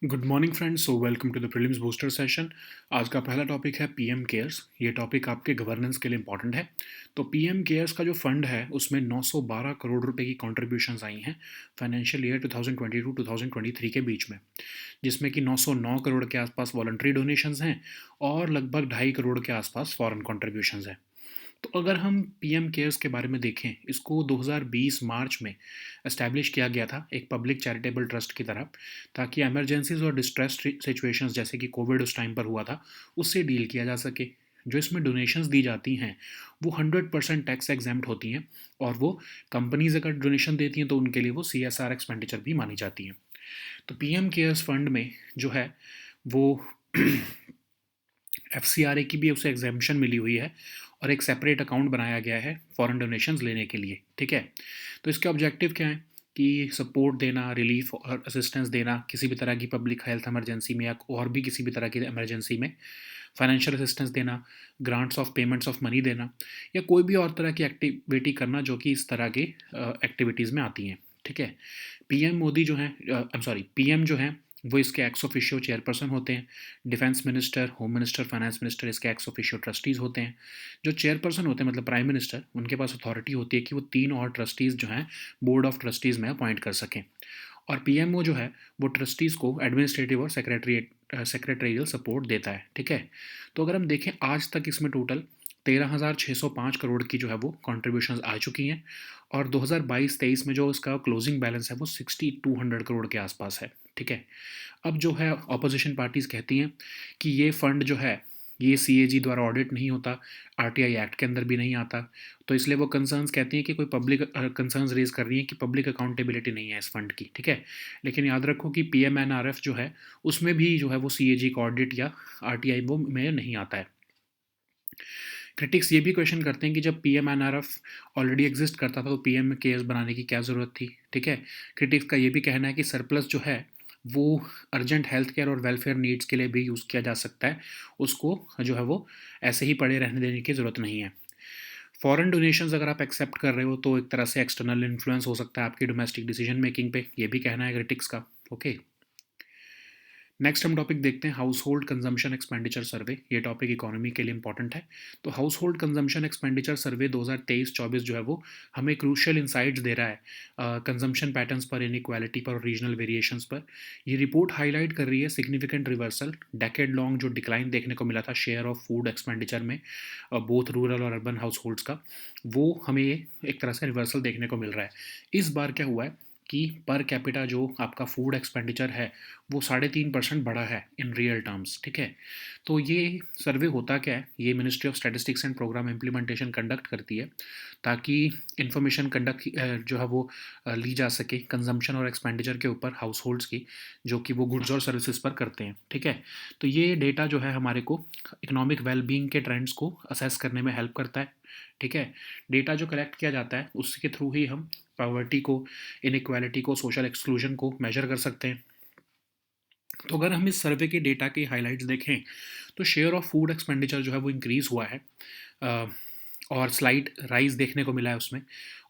Good morning friends. So welcome to the prelims booster session. आज का पहला topic है पीएम केयर्स। ये टॉपिक आपके गवर्नेंस के लिए इंपॉर्टेंट है। तो पीएम केयर्स का जो फंड है उसमें 912 करोड़ रुपए की कॉन्ट्रीब्यूशंस आई हैं फाइनेंशियल ईयर 2022-2023 के बीच में, जिसमें कि 909 करोड़ के आसपास वॉलंटरी डोनेशंस हैं और लगभग 2.5 करोड़ के आसपास फॉरेन कॉन्ट्रीब्यूशंस हैं। तो अगर हम पीएम केयर्स के बारे में देखें, इसको 2020 मार्च में एस्टैब्लिश किया गया था एक पब्लिक चैरिटेबल ट्रस्ट की तरह, ताकि इमरजेंसीज और डिस्ट्रेस सिचुएशंस जैसे कि कोविड उस टाइम पर हुआ था उससे डील किया जा सके। जो इसमें डोनेशंस दी जाती हैं वो 100% टैक्स एग्जेम्प्ट होती हैं, और वो कंपनीज अगर डोनेशन देती हैं तो उनके लिए वो सीएसआर एक्सपेंडिचर भी मानी जाती हैं। तो पीएम केयर्स फंड में जो है वो एफसीआरए की भी उसे एग्जेम्पशन मिली हुई है और एक सेपरेट अकाउंट बनाया गया है फॉरेन डोनेशंस लेने के लिए। ठीक है, तो इसके ऑब्जेक्टिव क्या है कि सपोर्ट देना, रिलीफ और असिस्टेंस देना किसी भी तरह की पब्लिक हेल्थ इमरजेंसी में या और भी किसी भी तरह की इमरजेंसी में, फाइनेंशियल असिस्टेंस देना, grants of payments of money देना, या कोई भी और तरह की एक्टिविटी करना जो कि इस तरह के एक्टिविटीज़ में आती हैं। ठीक है, पीएम मोदी जो हैं, पीएम जो हैं वो इसके एक्स ऑफिशियो चेयरपर्सन होते हैं। Defence minister, home minister, finance minister इसके एक्स ऑफिशियो ट्रस्टीज़ होते हैं। जो चेयरपर्सन होते हैं मतलब प्राइम मिनिस्टर, उनके पास अथॉरिटी होती है कि वो 3 और ट्रस्टीज़ जो हैं बोर्ड ऑफ ट्रस्टीज़ में अपॉइंट कर सकें। और पीएमओ जो है वो ट्रस्टीज़ को एडमिनिस्ट्रेटिव और सेक्रेटरियल सपोर्ट देता है। ठीक है, तो अगर हम देखें आज तक इसमें टोटल 13,605 करोड़ की जो है वो कॉन्ट्रीब्यूशंस आ चुकी हैं, और 2022-23 में जो इसका क्लोजिंग बैलेंस है वो 6,200 करोड़ के आसपास है। ठीक है, अब जो है ऑपोजिशन पार्टीज़ कहती हैं कि ये फंड जो है ये सीएजी द्वारा ऑडिट नहीं होता, आरटीआई एक्ट के अंदर भी नहीं आता, तो इसलिए वो कंसर्न्स कहती हैं कि कोई पब्लिक कंसर्न्स रेज कर रही है कि पब्लिक अकाउंटेबिलिटी नहीं है इस फंड की। ठीक है, लेकिन याद रखो कि पीएमएनआरएफ जो है उसमें भी जो है वो सीएजी का ऑडिट या आरटीआई वो में नहीं आता है। क्रिटिक्स ये भी क्वेश्चन करते हैं कि जब पीएमएनआरएफ ऑलरेडी एग्जिस्ट करता था तो पीएम केयर्स बनाने की क्या ज़रूरत थी। ठीक है, क्रिटिक्स का ये भी कहना है कि सरप्लस जो है वो अर्जेंट हेल्थ केयर और वेलफेयर नीड्स के लिए भी यूज़ किया जा सकता है, उसको जो है वो ऐसे ही पड़े रहने देने की ज़रूरत नहीं है। फॉरेन डोनेशंस अगर आप एक्सेप्ट कर रहे हो तो एक तरह से एक्सटर्नल इन्फ्लुएंस हो सकता है आपकी डोमेस्टिक डिसीजन मेकिंग पे, ये भी कहना है क्रिटिक्स का। ओके, नेक्स्ट हम टॉपिक देखते हैं हाउस होल्ड कंजम्पशन एक्सपेंडिचर सर्वे। ये टॉपिक इकोनॉमी के लिए इंपॉर्टेंट है। तो हाउस होल्ड कंजम्पशन एक्सपेंडिचर सर्वे 2023-24 जो है वो हमें क्रूशियल इंसाइट्स दे रहा है कंजम्पशन पैटर्न्स पर, इनइक्वालिटी पर और रीजनल वेरिएशंस पर। ये रिपोर्ट हाईलाइट कर रही है सिग्निफिकेंट रिवर्सल, डेकेड लॉन्ग जो डिक्लाइन देखने को मिला था शेयर ऑफ फूड एक्सपेंडिचर में बोथ रूरल और अर्बन हाउस होल्ड्स का, वो हमें एक तरह से रिवर्सल देखने को मिल रहा है। इस बार क्या हुआ है कि पर कैपिटा जो आपका फूड एक्सपेंडिचर है वो 3.5% बढ़ा है इन रियल टर्म्स। ठीक है, तो ये सर्वे होता क्या है, ये ministry of statistics and programme implementation conduct करती है ताकि इंफॉर्मेशन कंडक्ट जो है वो ली जा सके कंजम्पशन और एक्सपेंडिचर के ऊपर हाउस होल्ड्स की, जो कि वो गुड्स और सर्विसेज पर करते हैं। ठीक है, तो ये डेटा जो है हमारे को इकोनॉमिक वेलबींग के ट्रेंड्स को असेस करने में हेल्प करता है। ठीक है, डेटा जो कलेक्ट किया जाता है उसके थ्रू ही हम पॉवर्टी को, इनइक्वालिटी को, सोशल एक्सक्लूजन को मेजर कर सकते हैं। तो अगर हम इस सर्वे के डेटा के हाइलाइट्स देखें तो शेयर ऑफ फूड एक्सपेंडिचर जो है वो इंक्रीज़ हुआ है, और स्लाइट राइज देखने को मिला है उसमें।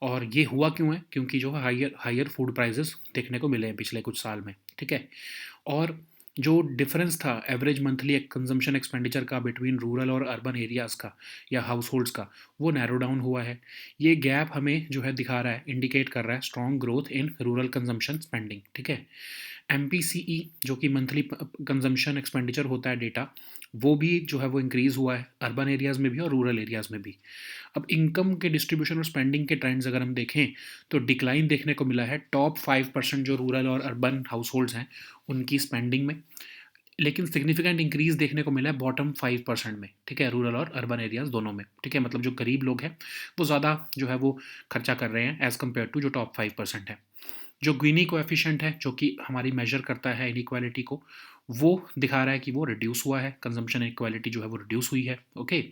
और ये हुआ क्यों है, क्योंकि जो है हायर हायर फूड प्राइजेस देखने को मिले हैं पिछले कुछ साल में। ठीक है, और जो डिफरेंस था एवरेज मंथली कंजम्पशन एक्सपेंडिचर का बिटवीन रूरल और अर्बन एरियाज़ का या हाउस होल्ड्स का, वो नैरो डाउन हुआ है। ये गैप हमें जो है दिखा रहा है, इंडिकेट कर रहा है strong growth in rural consumption spending. ठीक है, एमपीसीई जो कि मंथली कंजम्पशन एक्सपेंडिचर होता है डेटा, वो भी जो है वो इंक्रीज़ हुआ है अर्बन एरियाज़ में भी और रूरल एरियाज़ में भी। अब इनकम के डिस्ट्रीब्यूशन और स्पेंडिंग के ट्रेंड्स अगर हम देखें तो डिक्लाइन देखने को मिला है टॉप 5% जो रूरल और अर्बन हाउस होल्ड्स हैं उनकी स्पेंडिंग में, लेकिन सिग्निफिकेंट इंक्रीज देखने को मिला है बॉटम 5% में। ठीक है, रूरल और अर्बन एरियाज दोनों में। ठीक है, मतलब जो गरीब लोग हैं वो ज़्यादा जो है वो खर्चा कर रहे हैं एज़ कम्पेयर टू जो टॉप 5% है। जो ग्वीनी कोएफिशिएंट है जो कि हमारी मेजर करता है इनइक्वालिटी को, वो दिखा रहा है कि वो रिड्यूस हुआ है, कंजम्पशन इक्वालिटी जो है वो रिड्यूस हुई है। ओके,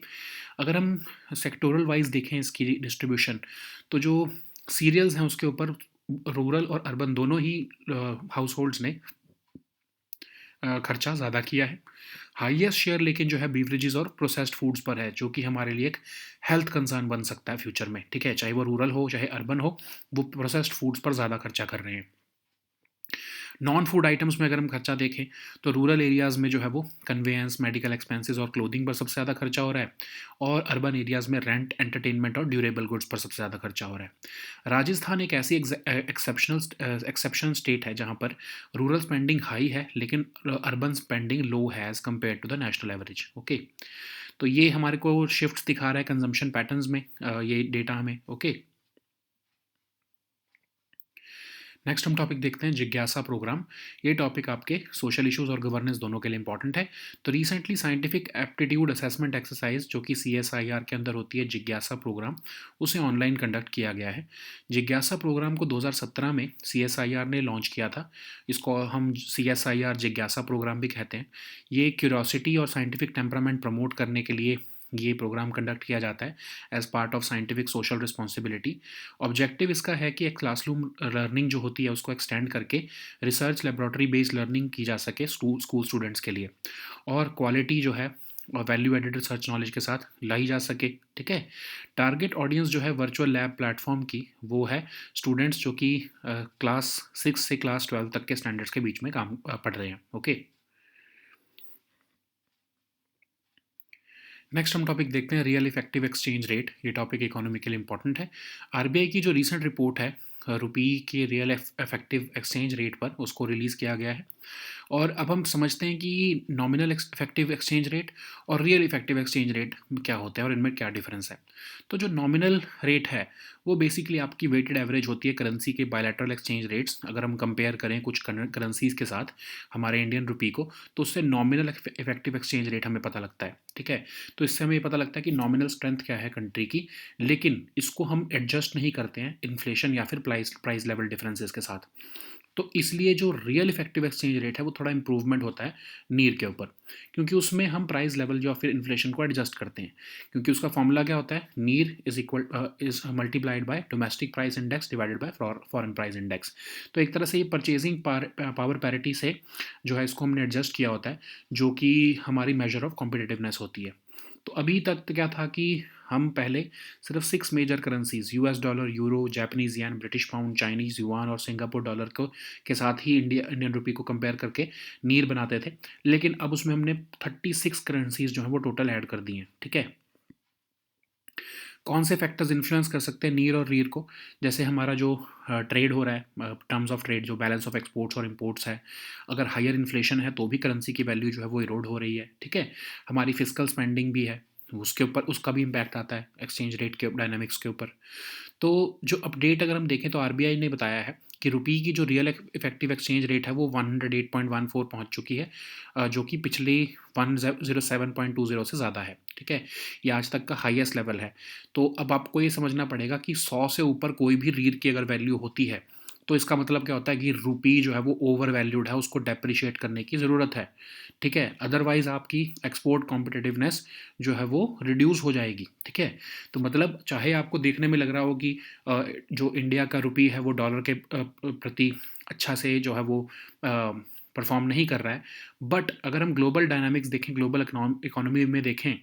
अगर हम सेक्टोरल वाइज देखें इसकी डिस्ट्रीब्यूशन, तो जो सीरियल्स हैं उसके ऊपर रूरल और अर्बन दोनों ही हाउस होल्ड्स ने खर्चा ज़्यादा किया है। हाईएस्ट शेयर लेकिन जो है बीवरेजेस और प्रोसेस्ड फूड्स पर है, जो कि हमारे लिए एक हेल्थ कंसर्न बन सकता है फ्यूचर में। ठीक है, चाहे वो रूरल हो चाहे अर्बन हो, वो प्रोसेस्ड फूड्स पर ज़्यादा खर्चा कर रहे हैं। नॉन फूड आइटम्स में अगर हम खर्चा देखें तो रूरल एरियाज़ में जो है वो कन्वेंस, मेडिकल एक्सपेंसेस और क्लोथिंग पर सबसे ज़्यादा खर्चा हो रहा है, और अर्बन एरियाज़ में रेंट, एंटरटेनमेंट और ड्यूरेबल गुड्स पर सबसे ज़्यादा खर्चा हो रहा है। राजस्थान एक ऐसी एक्सेप्शन स्टेट है जहाँ पर रूरल स्पेंडिंग हाई है लेकिन अर्बन स्पेंडिंग लो है as compare to the national average. Okay, तो ये हमारे को शिफ्ट दिखा रहा है कंजम्पशन पैटर्न्स में, ये डेटा हमें। ओके, नेक्स्ट हम टॉपिक देखते हैं जिज्ञासा प्रोग्राम। ये टॉपिक आपके सोशल इश्यूज और गवर्नेंस दोनों के लिए इंपॉर्टेंट है। तो recently scientific aptitude assessment exercise जो कि CSIR के अंदर होती है, जिज्ञासा प्रोग्राम, उसे ऑनलाइन कंडक्ट किया गया है। जिज्ञासा प्रोग्राम को 2017 में CSIR ने लॉन्च किया था। इसको हम CSIR जिज्ञासा प्रोग्राम भी कहते हैं। ये क्यूरोसिटी और साइंटिफिक टेम्परामेंट प्रमोट करने के लिए ये प्रोग्राम कंडक्ट किया जाता है as part of scientific social responsibility. Objective इसका है कि एक क्लासरूम लर्निंग जो होती है उसको एक्सटेंड करके रिसर्च लेबोरेटरी बेस्ड लर्निंग की जा सके स्कूल स्टूडेंट्स के लिए, और क्वालिटी जो है और वैल्यू एडेड रिसर्च नॉलेज के साथ लाई जा सके। ठीक है, टारगेट ऑडियंस जो है वर्चुअल लैब प्लेटफॉर्म की वो है स्टूडेंट्स जो कि क्लास 6 से क्लास 12 तक के स्टैंडर्ड्स के बीच में काम पढ़ रहे हैं। ओके, नेक्स्ट हम टॉपिक देखते हैं रियल इफेक्टिव एक्सचेंज रेट। ये टॉपिक इकोनॉमी के लिए इंपॉर्टेंट है। RBI की जो रीसेंट रिपोर्ट है रुपी के रियल इफेक्टिव एक्सचेंज रेट पर, उसको रिलीज़ किया गया है। और अब हम समझते हैं कि नॉमिनल इफेक्टिव एक्सचेंज रेट और रियल इफेक्टिव एक्सचेंज रेट क्या होता है और इनमें क्या डिफरेंस है। तो जो नॉमिनल रेट है वो बेसिकली आपकी वेटेड एवरेज होती है करेंसी के बायलैटरल एक्सचेंज रेट्स। अगर हम कंपेयर करें कुछ करेंसीज के साथ हमारे इंडियन रुपी को, तो उससे नॉमिनल इफेक्टिव एक्सचेंज रेट हमें पता लगता है। ठीक है, तो इससे हमें ये पता लगता है कि नॉमिनल स्ट्रेंथ क्या है कंट्री की, लेकिन इसको हम एडजस्ट नहीं करते हैं इन्फ्लेशन या फिर प्राइस लेवल डिफरेंसेस के साथ। तो इसलिए जो रियल इफेक्टिव एक्सचेंज रेट है वो थोड़ा इंप्रूवमेंट होता है नीर के ऊपर, क्योंकि उसमें हम प्राइस लेवल या फिर इन्फ्लेशन को एडजस्ट करते हैं। क्योंकि उसका फॉर्मूला क्या होता है, नीर is multiplied by domestic price index divided by foreign price index. तो एक तरह से ये परचेजिंग पावर पैरिटी से जो है इसको हमने एडजस्ट किया होता है, जो कि हमारी मेजर ऑफ कॉम्पिटिटिवनेस होती है। तो अभी तक तो क्या था कि हम पहले सिर्फ 6 major currencies $, euro, Japanese yen, British pound, Chinese yuan और सिंगापुर डॉलर को के साथ ही इंडियन रुपी को कंपेयर करके नीर बनाते थे। लेकिन अब उसमें हमने 36 करेंसीज जो है वो टोटल ऐड कर दी हैं। ठीक है, कौन से फैक्टर्स इन्फ्लुएंस कर सकते हैं नीर और रीर को, जैसे हमारा जो ट्रेड हो रहा है, टर्म्स ऑफ ट्रेड जो बैलेंस ऑफ एक्सपोर्ट्स और इंपोर्ट्स है, अगर हायर इन्फ्लेशन है तो भी करेंसी की वैल्यू जो है वो इरोड हो रही है। ठीक है, हमारी फिजिकल स्पेंडिंग भी है, उसके ऊपर उसका भी इम्पैक्ट आता है एक्सचेंज रेट के डायनामिक्स के ऊपर। तो जो अपडेट अगर हम देखें तो RBI ने बताया है कि रुपी की जो रियल इफेक्टिव एक्सचेंज रेट है वो 108.14 पहुंच चुकी है, जो कि पिछले 107.20 से ज़्यादा है। ठीक है, ये आज तक का हाईएस्ट लेवल है। तो अब आपको ये समझना पड़ेगा कि 100 से ऊपर कोई भी रीर की अगर वैल्यू होती है तो इसका मतलब क्या होता है कि रुपी जो है वो ओवर वैल्यूड है, उसको डेप्रिशिएट करने की ज़रूरत है। ठीक है, अदरवाइज आपकी एक्सपोर्ट कॉम्पिटिटिवनेस जो है वो रिड्यूस हो जाएगी। ठीक है, तो मतलब चाहे आपको देखने में लग रहा हो कि जो इंडिया का रुपी है वो डॉलर के प्रति अच्छा से जो है वो परफॉर्म नहीं कर रहा है, बट अगर हम ग्लोबल डायनामिक्स देखें, ग्लोबल इकोनॉमी में देखें,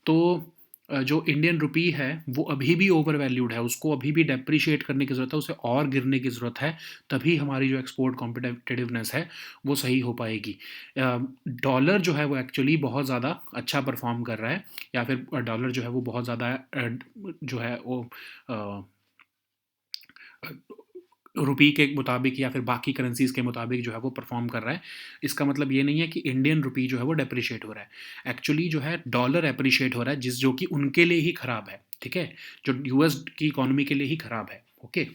तो जो इंडियन रुपी है वो अभी भी ओवर वैल्यूड है, उसको अभी भी डेप्रिशिएट करने की ज़रूरत है, उसे और गिरने की ज़रूरत है, तभी हमारी जो एक्सपोर्ट कॉम्पिटिटिवनेस है वो सही हो पाएगी। डॉलर जो है वो एक्चुअली बहुत ज़्यादा अच्छा परफॉर्म कर रहा है, या फिर डॉलर जो है वो बहुत ज़्यादा जो है वो रुपी के मुताबिक या फिर बाकी करेंसीज के मुताबिक जो है वो परफॉर्म कर रहा है। इसका मतलब ये नहीं है कि इंडियन रुपी जो है वो डेप्रिशिएट हो रहा है, एक्चुअली जो है डॉलर एप्रिशिएट हो रहा है, जो कि उनके लिए ही खराब है। ठीक है, जो यूएस की इकोनॉमी के लिए ही खराब है। ओके,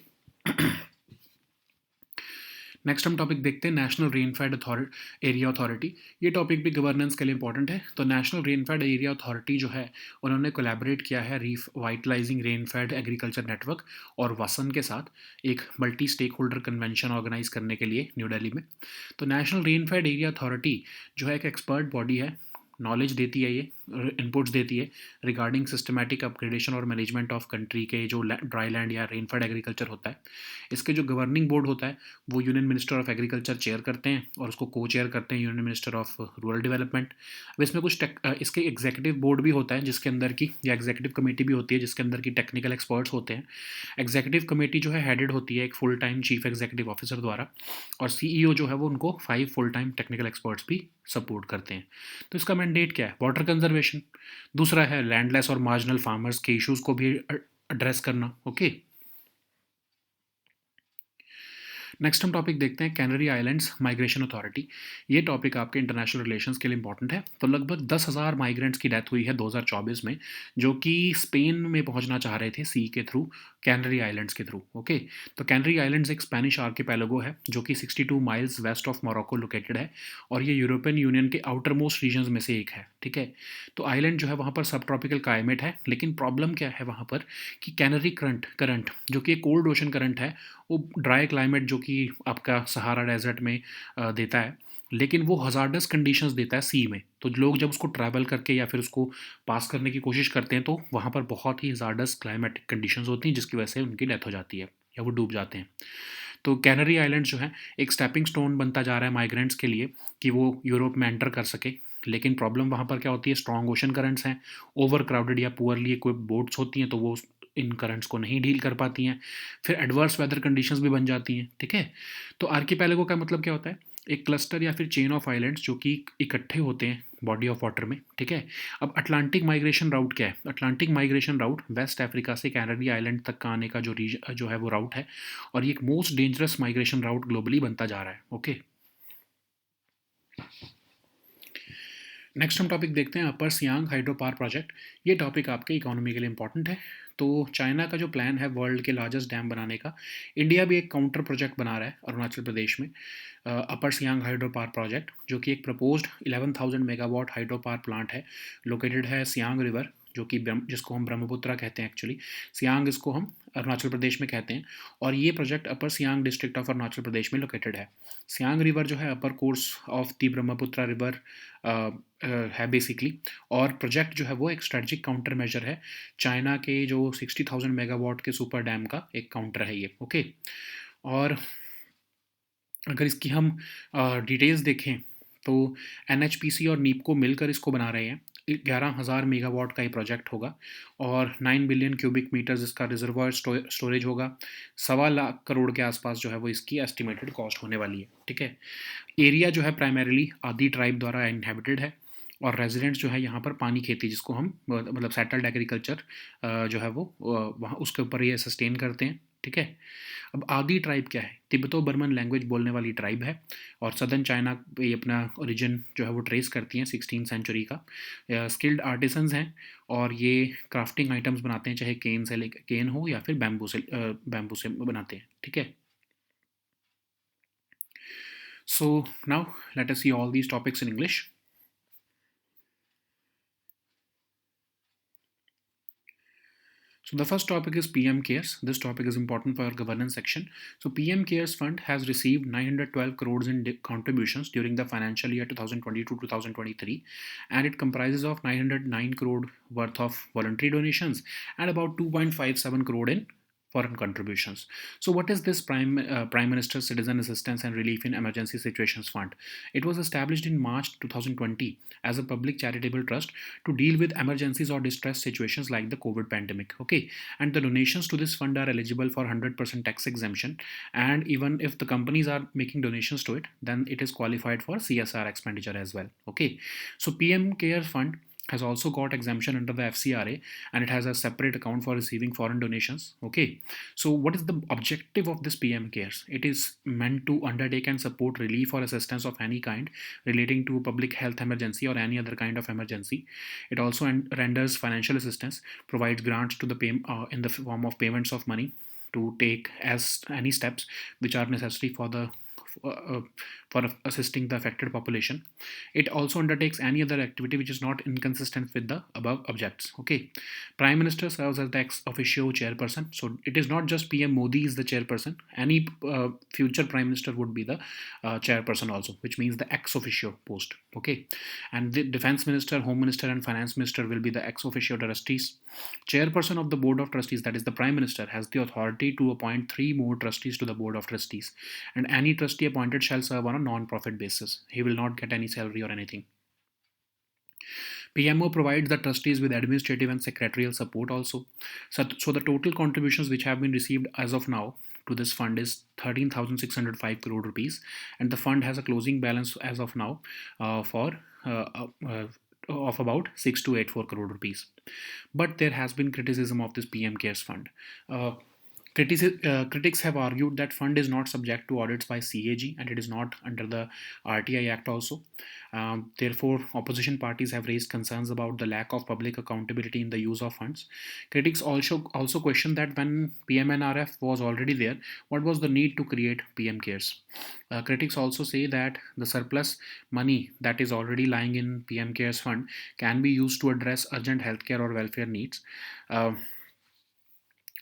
नेक्स्ट हम टॉपिक देखते हैं नेशनल रेनफेड एरिया अथॉरिटी। ये टॉपिक भी गवर्नेंस के लिए इंपॉर्टेंट है। तो नेशनल रेनफेड एरिया अथॉरिटी जो है उन्होंने कोलैबोरेट किया है रिवाइटलाइजिंग रेनफेड एग्रीकल्चर नेटवर्क और वसन के साथ एक multi stakeholder convention organise करने के लिए न्यू दिल्ली में। तो नेशनल रेनफेड एरिया अथॉरिटी जो है एक एक्सपर्ट बॉडी है नॉलेज देती है, ये इनपुट्स देती है रिगार्डिंग सिस्टमैटिक अपग्रेडेशन और मैनेजमेंट ऑफ कंट्री के जो ड्राई लैंड या रेनफेड एग्रीकल्चर होता है। इसके जो गवर्निंग बोर्ड होता है वो union minister of agriculture chair करते हैं और उसको को चेयर करते हैं union minister of rural development. अब इसमें कुछ इसके एग्जीक्यूटिव बोर्ड भी होता है जिसके अंदर की, या एग्जीक्यूटिव कमेटी भी होती है जिसके अंदर की टेक्निकल एक्सपर्ट्स होते हैं। एग्जीक्यूटिव कमेटी जो है हेडेड होती है एक full time chief executive officer द्वारा, और सीईओ जो है वो उनको 5 फुल टाइम टेक्निकल एक्सपर्ट्स भी सपोर्ट करते हैं। तो इसका मैंडेट क्या है? Water conservation. दूसरा है लैंडलेस और मार्जिनल फार्मर्स के इश्यूज को भी एड्रेस करना। ओके, नेक्स्ट हम टॉपिक देखते हैं कैनरी आइलैंड्स माइग्रेशन अथॉरिटी। ये टॉपिक आपके इंटरनेशनल रिलेशंस के लिए इंपॉर्टेंट है। तो लगभग 10,000 माइग्रेंट्स की डेथ हुई है 2024 में, जो कि स्पेन में पहुंचना चाह रहे थे सी के थ्रू, कैनरी आइलैंड्स के थ्रू। ओके, तो कैनरी आइलैंड्स एक स्पेनिश आर्किपेलागो है जो कि 62 miles west of Morocco located है, और ये यूरोपियन यूनियन के आउटर मोस्ट रीजन्स में से एक है। ठीक है, तो आइलैंड जो है वहाँ पर सब ट्रॉपिकल क्लाइमेट है, लेकिन प्रॉब्लम क्या है वहाँ पर कि कैनरी करंट जो कि एक कोल्ड ओशन करंट है, वो ड्राई क्लाइमेट जो कि आपका सहारा डेजर्ट में देता है, लेकिन वो हज़ार्डस कंडीशंस देता है सी में। तो लोग जब उसको ट्रैवल करके या फिर उसको पास करने की कोशिश करते हैं तो वहाँ पर बहुत ही हज़ार्डस क्लाइमेटिक कंडीशंस होती हैं जिसकी वजह से उनकी डेथ हो जाती है या वो डूब जाते हैं। तो कैनरी आइलैंड्स जो है एक स्टेपिंग स्टोन बनता जा रहा है माइग्रेंट्स के लिए कि वो यूरोप में एंटर कर सके। लेकिन प्रॉब्लम वहाँ पर क्या होती है? स्ट्रॉन्ग ओशन करंट्स हैं, ओवर क्राउडेड या पुअरली इक्विप्ड बोट्स होती हैं, तो वो इन करंट्स को नहीं डील कर पाती हैं। फिर एडवर्स वेदर कंडीशंस भी बन जाती हैं। ठीक है, तो आर्किपेलागो का मतलब क्या होता है? एक क्लस्टर या फिर चेन ऑफ आइलैंड्स जो कि इकट्ठे होते हैं बॉडी ऑफ वाटर में। ठीक है, अब अटलांटिक माइग्रेशन राउट क्या है? अटलांटिक माइग्रेशन राउट वेस्ट अफ्रीका से कैनरी आइलैंड तक का आने का जो है वो राउट है, और ये एक मोस्ट डेंजरस माइग्रेशन राउट ग्लोबली बनता जा रहा है। ओके, नेक्स्ट हम टॉपिक देखते हैं अपर सियांग हाइड्रो पावर प्रोजेक्ट। ये टॉपिक आपके इकोनॉमी के लिए इंपॉर्टेंट है। तो चाइना का जो प्लान है वर्ल्ड के लार्जेस्ट डैम बनाने का, इंडिया भी एक काउंटर प्रोजेक्ट बना रहा है अरुणाचल प्रदेश में, अपर सियांग हाइड्रो पावर प्रोजेक्ट, जो कि एक proposed 11,000 megawatt hydro power plant है। लोकेटेड है सियांग रिवर, जो कि जिसको हम ब्रह्मपुत्रा कहते हैं एक्चुअली, सियांग इसको हम अरुणाचल प्रदेश में कहते हैं, और ये project upper Siang district of Arunachal Pradesh में लोकेटेड है। सियांग रिवर जो है upper course of the Brahmaputra river है बेसिकली, और प्रोजेक्ट जो है वो एक स्ट्रेटजिक काउंटर मेजर है चाइना के जो 60,000 मेगावाट के सुपर डैम का एक काउंटर है ये। ओके, और अगर इसकी हम डिटेल्स देखें तो एनएचपीसी और नीप को मिलकर इसको बना रहे हैं। 11,000 मेगावाट का ये प्रोजेक्ट होगा, और 9 बिलियन क्यूबिक मीटर्स इसका रिजर्वायर स्टोरेज होगा। 1.25 लाख करोड़ के आसपास जो है वो इसकी एस्टिमेटेड कॉस्ट होने वाली है। ठीक है, एरिया जो है प्राइमरीली आदि ट्राइब द्वारा इनहेबिटेड है, और रेजिडेंट्स जो है यहाँ पर पानी खेती, जिसको हम मतलब सेटल्ड एग्रीकल्चर जो है वो वहाँ उसके ऊपर ये सस्टेन करते हैं। ठीक है, अब आदि ट्राइब क्या है? तिब्बतो बर्मन लैंग्वेज बोलने वाली ट्राइब है, और सदर्न चाइना पे अपना ओरिजिन जो है वो ट्रेस करती हैं 16 सेंचुरी का। स्किल्ड आर्टिसंस हैं, और ये क्राफ्टिंग आइटम्स बनाते हैं, चाहे केन से लेकर केन हो या फिर बैम्बू से बनाते हैं। ठीक है, so now let us see all these topics in English. So the first topic is PM Cares. This topic is important for our governance section. So PM Cares Fund has received 912 crores in contributions during the financial year 2022-2023, and it comprises of 909 crore worth of voluntary donations and about 2.57 crore in foreign contributions. So what is this Prime Minister's Citizen Assistance and Relief in Emergency Situations Fund? It was established in March 2020 as a public charitable trust to deal with emergencies or distress situations like the COVID pandemic. Okay, and the donations to this fund are eligible for 100% tax exemption, and even if the companies are making donations to it, then it is qualified for CSR expenditure as well. Okay, so PM Care Fund has also got exemption under the FCRA, and it has a separate account for receiving foreign donations. Okay, so what is the objective of this PM Cares? It is meant to undertake and support relief or assistance of any kind relating to public health emergency or any other kind of emergency. It also renders financial assistance, provides grants to the in the form of payments of money to take as any steps which are necessary for the uh, for assisting the affected population. It also undertakes any other activity which is not inconsistent with the above objects. Okay, Prime Minister serves as the ex officio chairperson. So it is not just PM Modi is the chairperson. Any future Prime Minister would be the chairperson also, which means the ex officio post. Okay, and the Defense Minister, Home Minister, and Finance Minister will be the ex officio trustees. Chairperson of the Board of Trustees, that is the Prime Minister, has the authority to appoint 3 more trustees to the Board of Trustees, and any trustee appointed shall serve on a non-profit basis. He will not get any salary or anything. PMO provides the trustees with administrative and secretarial support also. So the total contributions which have been received as of now to this fund is 13,605 crore rupees, and the fund has a closing balance as of now for of about 6284 crore rupees. But there has been criticism of this PM Cares Fund. Critics have argued that fund is not subject to audits by CAG, and it is not under the RTI Act also. Therefore, opposition parties have raised concerns about the lack of public accountability in the use of funds. Critics also question that when PMNRF was already there, what was the need to create PM Cares? Critics also say that the surplus money that is already lying in PM Cares Fund can be used to address urgent healthcare or welfare needs.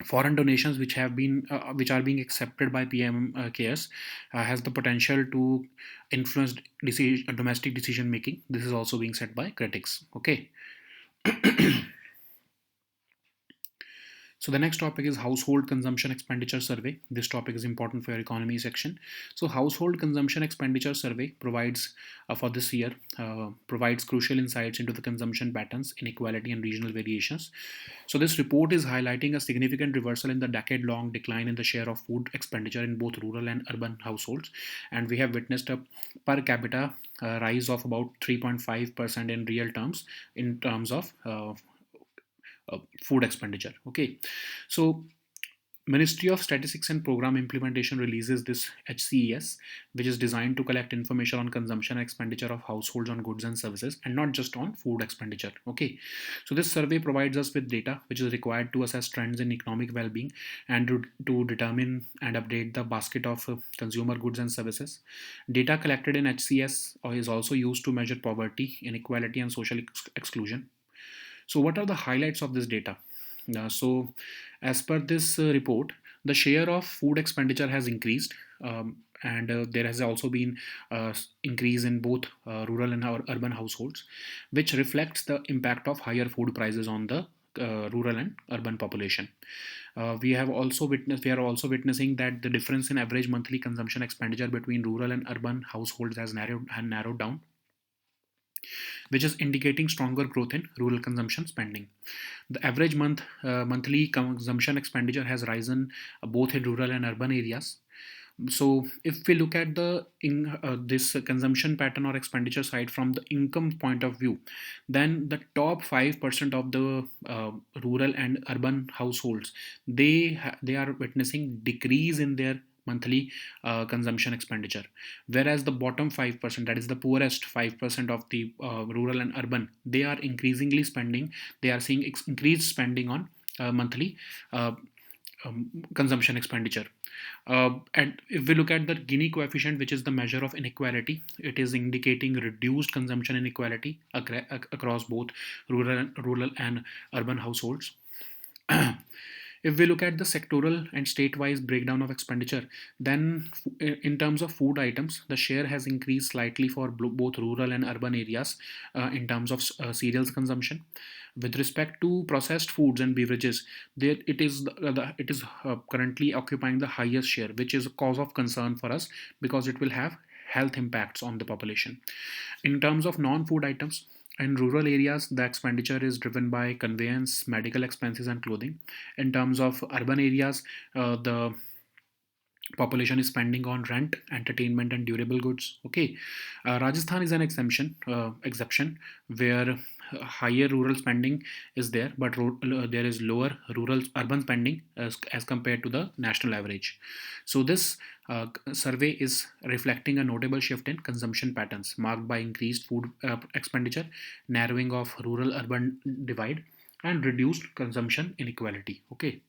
Foreign donations which are being accepted by PM Cares has the potential to influence domestic decision making. This is also being said by critics. Okay. So the next topic is household consumption expenditure survey. This topic is important for your economy section. So household consumption expenditure survey provides for this year provides crucial insights into the consumption patterns, inequality, and regional variations. So this report is highlighting a significant reversal in the decade-long decline in the share of food expenditure in both rural and urban households, and we have witnessed a per capita rise of about 3.5% in real terms in terms of food expenditure. Okay, so Ministry of Statistics and Program Implementation releases this HCES, which is designed to collect information on consumption and expenditure of households on goods and services, and not just on food expenditure. Okay, so this survey provides us with data which is required to assess trends in economic well-being and to determine and update the basket of consumer goods and services. Data collected in HCS is also used to measure poverty, inequality, and social exclusion. So, what are the highlights of this data? As per this report, the share of food expenditure has increased, and there has also been increase in both rural and urban households, which reflects the impact of higher food prices on the rural and urban population. We are also witnessing that the difference in average monthly consumption expenditure between rural and urban households has narrowed down, which is indicating stronger growth in rural consumption spending. The average monthly consumption expenditure has risen both in rural and urban areas. So, if we look at this consumption pattern or expenditure side from the income point of view, then the top 5% of the rural and urban households, they are witnessing decrease in their monthly consumption expenditure, whereas the bottom 5%, that is the poorest 5% of the rural and urban, they are increasingly spending, they are seeing increased spending on monthly consumption expenditure. And if we look at the Gini coefficient, which is the measure of inequality, it is indicating reduced consumption inequality across both rural and urban households. If we look at the sectoral and state-wise breakdown of expenditure, then in terms of food items, the share has increased slightly for both rural and urban areas in terms of cereals consumption. With respect to processed foods and beverages, it is currently occupying the highest share, which is a cause of concern for us because it will have health impacts on the population. In terms of non-food items, in rural areas, the expenditure is driven by conveyance, medical expenses, and clothing. In terms of urban areas, the population is spending on rent, entertainment, and durable goods. Okay, Rajasthan is an exception where higher rural spending is there, but there is lower rural urban spending as compared to the national average. So this survey is reflecting a notable shift in consumption patterns marked by increased food expenditure, narrowing of rural urban divide, and reduced consumption inequality. Okay.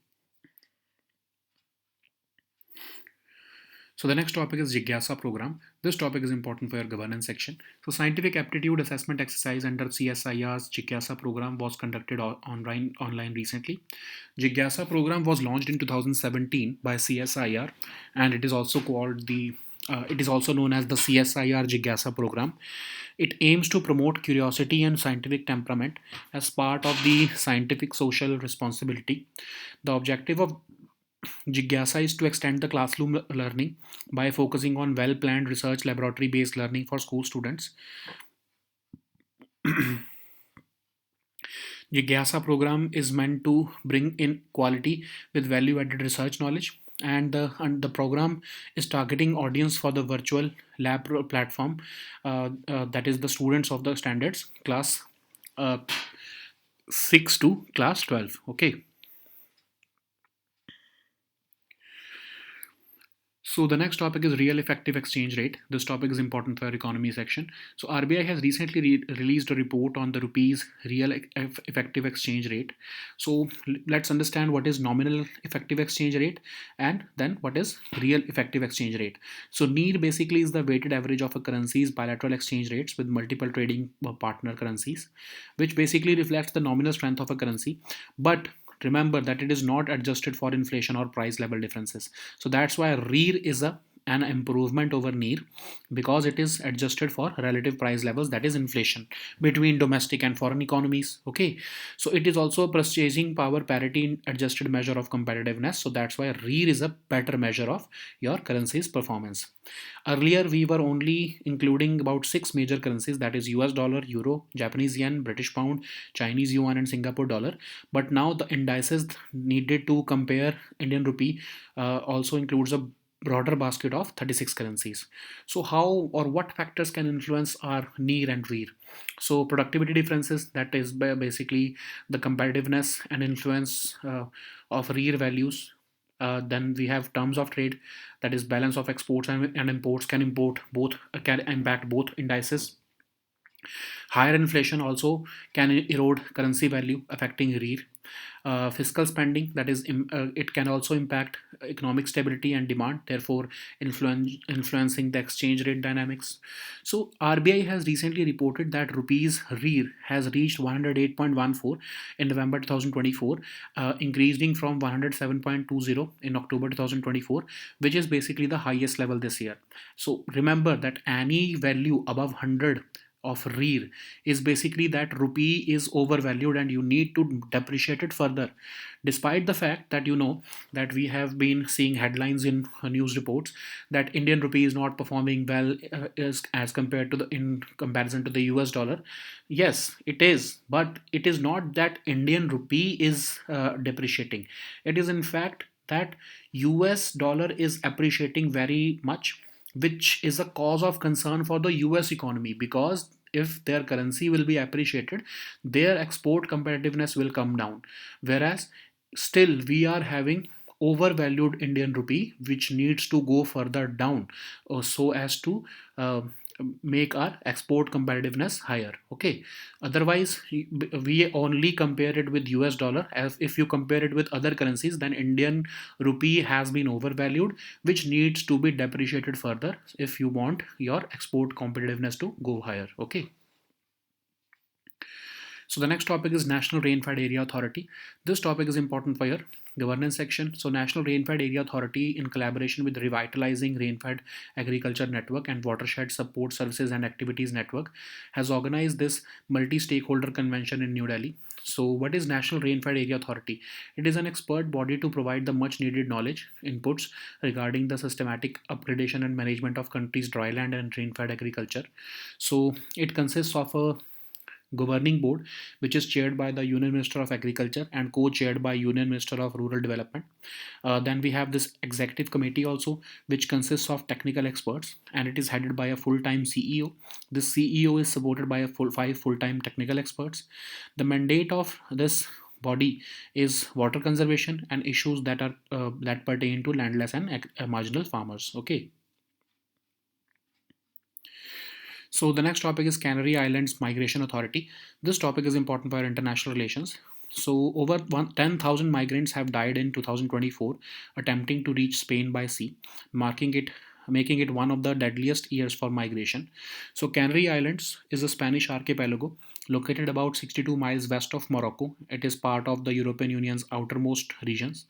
So the next topic is Jigyasa program. This topic is important for your governance section. So scientific aptitude assessment exercise under CSIR's Jigyasa program was conducted online recently. Jigyasa program was launched in 2017 by CSIR, and it is also called the it is also known as the CSIR Jigyasa program. It aims to promote curiosity and scientific temperament as part of the scientific social responsibility. The objective of Jigyasa is to extend the classroom learning by focusing on well planned research laboratory based learning for school students. Jigyasa program is meant to bring in quality with value added research knowledge, and the program is targeting audience for the virtual lab platform, that is the students of the standards class uh, 6 to class 12. Okay. So the next topic is real effective exchange rate. This topic is important for our economy section. So RBI has recently released a report on the rupees real effective exchange rate. So let's understand what is nominal effective exchange rate and then what is real effective exchange rate. So NEER basically is the weighted average of a currency's bilateral exchange rates with multiple trading partner currencies, which basically reflects the nominal strength of a currency. But remember that it is not adjusted for inflation or price level differences. So that's why REER is an improvement over NEER, because it is adjusted for relative price levels, that is inflation between domestic and foreign economies. Okay, so it is also a purchasing power parity adjusted measure of competitiveness. So that's why REER is a better measure of your currency's performance. Earlier, we were only including about six major currencies, that is US dollar, euro, Japanese yen, British pound, Chinese yuan, and Singapore dollar. But now the indices needed to compare Indian rupee also includes a broader basket of 36 currencies. So how or what factors can influence our NEER and REER? So productivity differences, that is basically the competitiveness and influence of REER values. Then we have terms of trade, that is balance of exports and imports can impact both indices. Higher inflation also can erode currency value, affecting REER. Fiscal spending, that is, it can also impact economic stability and demand, therefore influencing the exchange rate dynamics. So RBI has recently reported that rupees REER has reached 108.14 in November 2024, increasing from 107.20 in October 2024, which is basically the highest level this year. So remember that any value above 100 of REER is basically that rupee is overvalued and you need to depreciate it further. Despite the fact that you know that we have been seeing headlines in news reports that Indian rupee is not performing well, as compared to the in comparison to the US dollar. Yes, it is, but it is not that Indian rupee is depreciating. It is in fact that US dollar is appreciating very much, which is a cause of concern for the US economy, because if their currency will be appreciated, their export competitiveness will come down. Whereas still we are having overvalued Indian rupee, which needs to go further down, so as to make our export competitiveness higher. Okay, otherwise we only compare it with US dollar. As if you compare it with other currencies, then Indian rupee has been overvalued, which needs to be depreciated further if you want your export competitiveness to go higher. Okay. So the next topic is National Rainfed Area Authority. This topic is important for your governance section. So National Rainfed Area Authority, in collaboration with Revitalizing Rainfed Agriculture Network and Watershed Support Services and Activities Network, has organized this multi-stakeholder convention in New Delhi. So what is National Rainfed Area Authority? It is an expert body to provide the much needed knowledge inputs regarding the systematic upgradation and management of country's dryland and rainfed agriculture. So it consists of a governing board, which is chaired by the Union Minister of Agriculture and co-chaired by Union Minister of Rural Development. Then we have this executive committee also, which consists of technical experts, and it is headed by a full-time CEO. This CEO is supported by five full-time technical experts. The mandate of this body is water conservation and issues that pertain to landless and marginal farmers. Okay. So the next topic is Canary Islands Migration Authority. This topic is important for our international relations. So over 10,000 migrants have died in 2024 attempting to reach Spain by sea, marking it making it one of the deadliest years for migration. So, Canary Islands is a Spanish archipelago located about 62 miles west of Morocco. It is part of the European Union's outermost regions.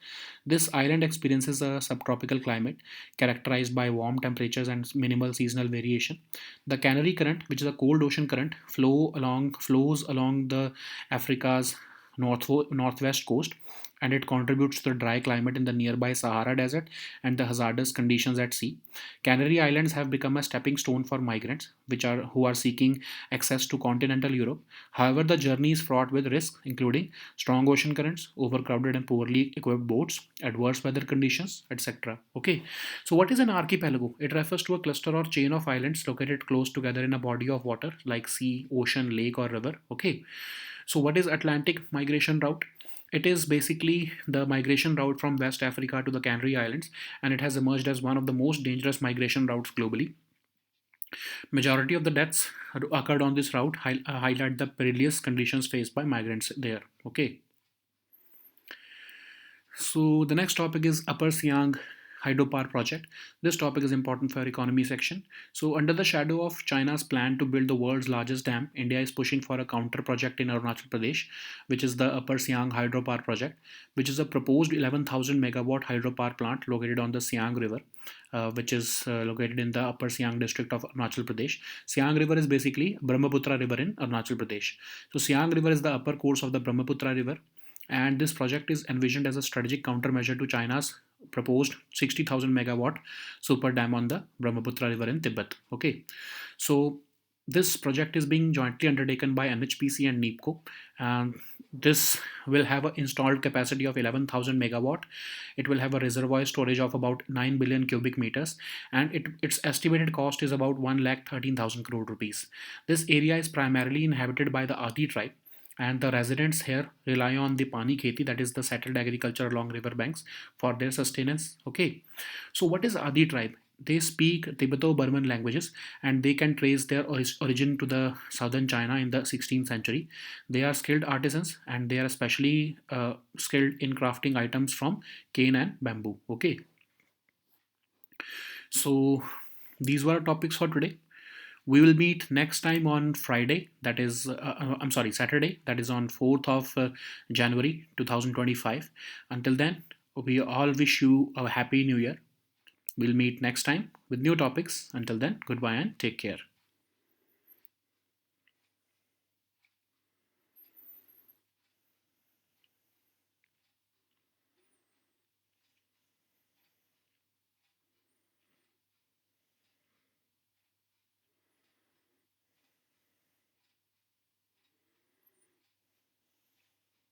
This island experiences a subtropical climate characterized by warm temperatures and minimal seasonal variation. The Canary Current, which is a cold ocean current, flows along the Africa's northwest coast, and it contributes to the dry climate in the nearby Sahara Desert and the hazardous conditions at sea. Canary Islands have become a stepping stone for migrants who are seeking access to continental Europe. However, the journey is fraught with risks, including strong ocean currents, overcrowded and poorly equipped boats, adverse weather conditions, etc. Okay, so what is an archipelago? It refers to a cluster or chain of islands located close together in a body of water like sea, ocean, lake, or river. Okay, so what is Atlantic migration route? It is basically the migration route from West Africa to the Canary Islands, and it has emerged as one of the most dangerous migration routes globally. Majority of the deaths occurred on this route highlight the perilous conditions faced by migrants there. Okay. So the next topic is Upper Siang hydropower project. This topic is important for our economy section. So under the shadow of China's plan to build the world's largest dam, India is pushing for a counter project in Arunachal Pradesh, which is the Upper Siang hydropower project, which is a proposed 11,000 megawatt hydropower plant located on the Siang River, which is located in the Upper Siang district of Arunachal Pradesh. Siang River is basically Brahmaputra River in Arunachal Pradesh. So Siang River is the upper course of the Brahmaputra River, and this project is envisioned as a strategic countermeasure to China's proposed 60,000 megawatt super dam on the Brahmaputra River in Tibet. Okay, so this project is being jointly undertaken by NHPC and NEEPCO, and this will have an installed capacity of 11,000 megawatt. It will have a reservoir storage of about 9 billion cubic meters, and its estimated cost is about 1,13,000 crore rupees. This area is primarily inhabited by the Adi tribe, and the residents here rely on the pani kheti, that is the settled agriculture along river banks, for their sustenance. Okay, so what is Adi tribe? They speak Tibeto-Burman languages, and they can trace their origin to the southern China in the 16th century. They are skilled artisans, and they are especially skilled in crafting items from cane and bamboo. Okay, so these were our topics for today. We will meet next time on Friday, that is, I'm sorry, Saturday, that is on 4th of January 2025. Until then, we all wish you a happy new year. We'll meet next time with new topics. Until then, goodbye and take care.